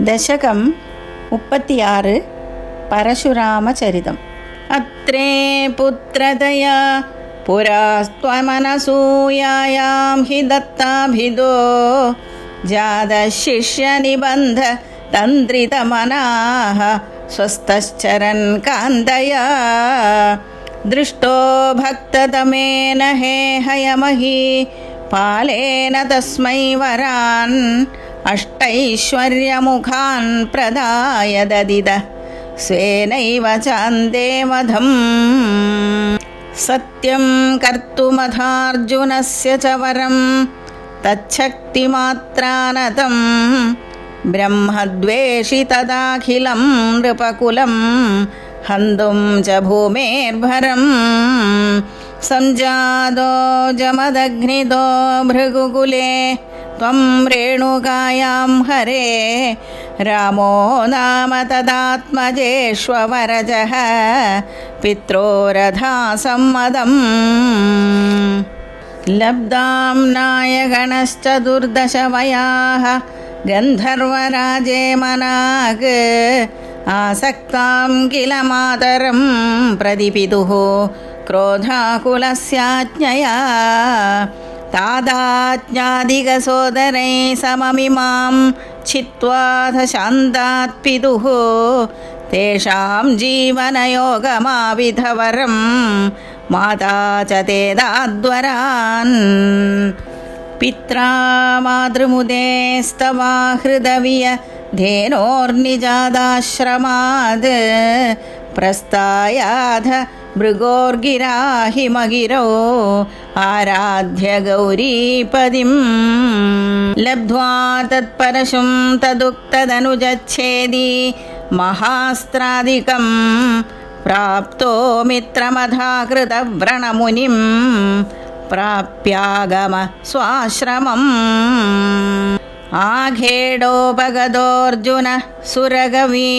ദശകം 36 പരശുരാമചരിതം. അത്രേ പുത്രതയാ പുരാസ്ത്വമനസൂയായാം ഹി ദത്താഭിദോ ജാതശിഷ്യനിബന്ധ തന്ത്രിതമനാഃ സ്വസ്ഥശ്ചരൻ കാന്തയാ ദൃഷ്ടോ ഭക്തതമേന ഹേഹയമഹി പാലേന തസ്മൈ വരാൻ അഷ്ടൈശ്വര്യമുഖാൻ പ്രദായ ദദിത സ്വേനൈവ ചാന്തേ വധം. സത്യം കർത്തുമഥാർജുനസ്യ ച വരം തച്ഛക്തിമാത്രാനതം ബ്രഹ്മദ്വേഷി തദാഖിലം നൃപകുലം ഹന്തും ച ഭൂമേർഭരം. സംജാതോ ജമദഗ്നിദോ ഭൃഗുകുലേ ത്വം രേണുകായാം ഹരേ രാമോ നാമ തദാത്മജേഷ്വരജഃ പിത്രോരഥാസമ്മതം. ലബ്ധാം നായഗണശ്ചതുർദശവയാഃ ഗന്ധർവരാജേ മനാഗ് ആസക്താം കില മാതരം പ്രതിപിതുഃ ക്രോധാകുലസ്യാജ്ഞയാ താദാജ്ഞാദികസോദരൈ സമമിമാം ഛിത്വാധ ശാന്താത് പിതുഃ തേഷാം ജീവനയോഗമാവിധവരം മാതാ ച തേദാദ്വരാൻ. പിത്രാ മാതൃമുദേസ്തവാ ഹൃദവിയ ധേനോർനിജാതാശ്രമാത് പ്രസ്ഥായാധ ഭൃഗോർഗിരാഹിമഗിരോ ആരാധ്യ ഗൗരീപതിം. ലബ്ധ്വാ തത്പരശും തദുക്തദനുജച്ഛേദി മഹാസ്ത്രാദികം പ്രാപ്തോ മിത്രമധാകൃതവ്രണമുനിം പ്രാപ്യാഗമ സ്വാശ്രമം. ആഖേടോപഗതോർജുന സുരഗവീ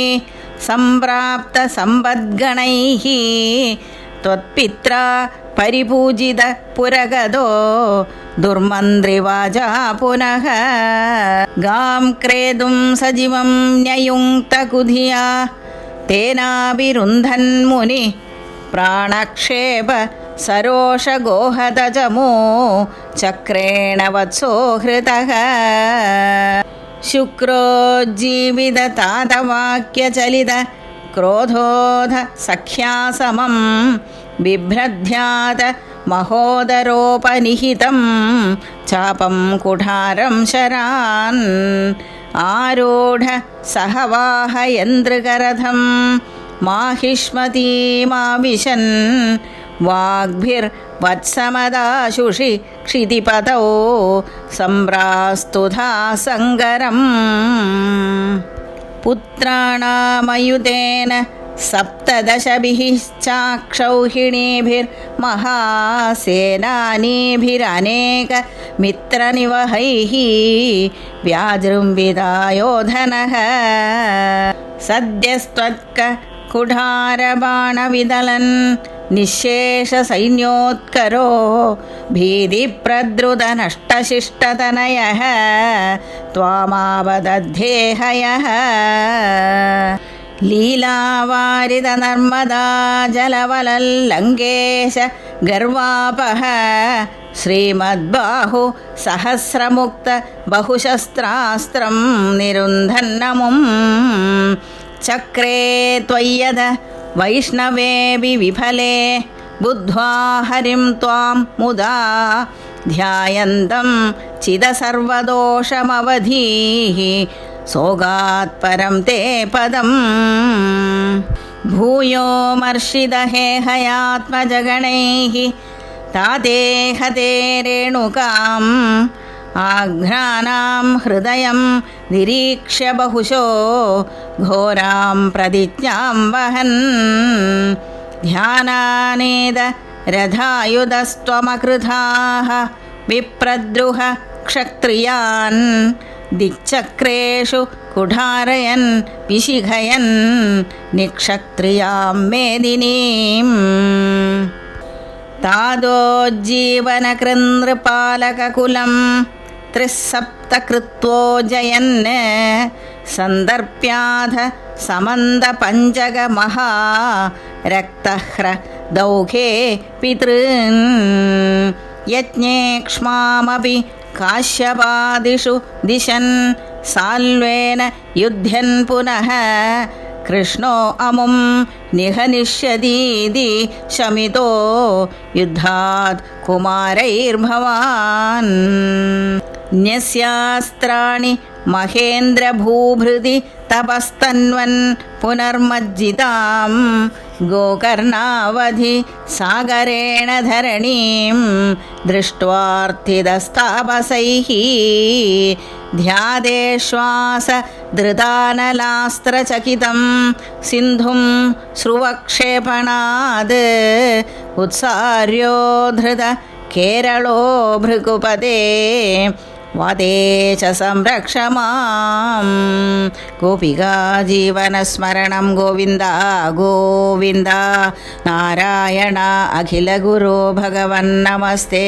സംപ്രാപ്ത സമ്പദ്ഗണൈഃ ത്വത്പിത്രാ പരിപൂജിത പുരഗതോ ദുർമന്ത്രിവാചാ പുനഃ. ഗാം ക്രേതും സജീവം ന്യയുങ്ക്തകുധിയാ തേനാവിരുന്ധൻ മുനി പ്രാണക്ഷേപ സരോഷഗോഹതജമോ ചക്രേണ വത്സോ ഹൃതഃ. ശുക്രോജ്ജീവിതതാതവാക്യചലിത ക്രോധോധ സഖ്യാസമം ബിഭ്രദ്ധ്യാത മഹോദരോപനിഹിതം ചാപം കുഠാരം ശരാൻ. ആരൂഢ സഹവാഹയന്ത്രകരഥം മാഹിഷ്മതീമാവിശൻ വാഗ്ഭിർവത്സമദാശുഷി ക്ഷിതിപതോ സംപ്രാസ്തുധാ സങ്കരം. പുത്രാണാമയുതേന സപ്തദശഭിഃ ചാക്ഷൗഹിണീഭിർമഹാസേനാനീഭിരനേക മിത്രനിവഹൈഃ വ്യാജൃംവിദായോധനഃ. സദ്യസ്ത്വത്ക കുഠാരബാണവിദലൻ നിശേഷസൈന്യോത്കരോ ഭീതിപ്രദ്രുതനഷ്ടശിഷ്ടതനയഃ ത്വാമാവദധ്യേഹയഃ. ലീലാവാരിതനർമദാ ജലവലല്ലങ്കേശ ഗർവാപഃ ശ്രീമദ്ബാഹു സഹസ്രമുക്ത ബഹുശസ്ത്രാസ്ത്രം നിരുന്ധന്നമും ചക്രേ ത്വയ്യദ വൈഷ്ണവേപി വിഫലേ ബുദ്ധ്വാ ഹരിം ത്വാം മുദാ ധ്യായന്തം ചിദസർവദോഷമവധീഃ സോഗാത് പരം തേ പദം. ഭൂയോ മർഷിദഹേഹയാത്മജഗണൈഃ താതേഹതേ രേണുകാം ആഘ്രാനാം ഹൃദയം നിരീക്ഷ്യ ബഹുശോ ഘോരാം പ്രതിജ്ഞാം വഹൻ. ധ്യാനാനേദ രഥായുധസ്ത്വമകൃധാഃ വിപ്രദ്രുഹ ക്ഷത്രിയാൻ ദിക്ചക്രേഷു കുഠാരയൻ വിശിഖയൻ നിക്ഷത്രിയാം മേദിനീം. താദോജ്ജീവനകൃനൃപാലകകുലം ത്രിസപ്തകൃത്വോ ജയൻ സന്ദർപ്യാഥ സമന്തപഞ്ചകമഹാ രക്തഹ്ര ദൗഘേ പിതॄൻ യജ്ഞേക്ഷ്മാമപി കാശ്യപാദിഷു ദിശൻ സാൽവേന യുധ്യൻ പുനഃ കൃഷ്ണോ അമും നിഹനിഷ്യതീതി ശമിതോ യുദ്ധാത് കുമാരൈർഭവാൻ ന്യസ്യാസ്ത്രാണി മഹേന്ദ്രഭൂഭൃതി തപസ്തന്വൻ പുനർമജ്ജിതാം ഗോകർണാവധി സാഗരേണ ധരണീം ദൃഷ്ട്വാർത്ഥിതസ്താപസൈഃ ധ്യാതേശ്വാസ ധൃതാനലാസ്ത്രചകിതം സിന്ധും സ്രുവക്ഷേപണാത് ഉത്സാര്യോ ധൃത കേരളോ ഭൃഗുപദേ വദേ ച സംരക്ഷ മാം ഗോപികാ ജീവനസ്മരണം ഗോവിന്ദ ഗോവിന്ദ നാരായണ അഖില ഗുരോ ഭഗവൻ നമസ്തേ.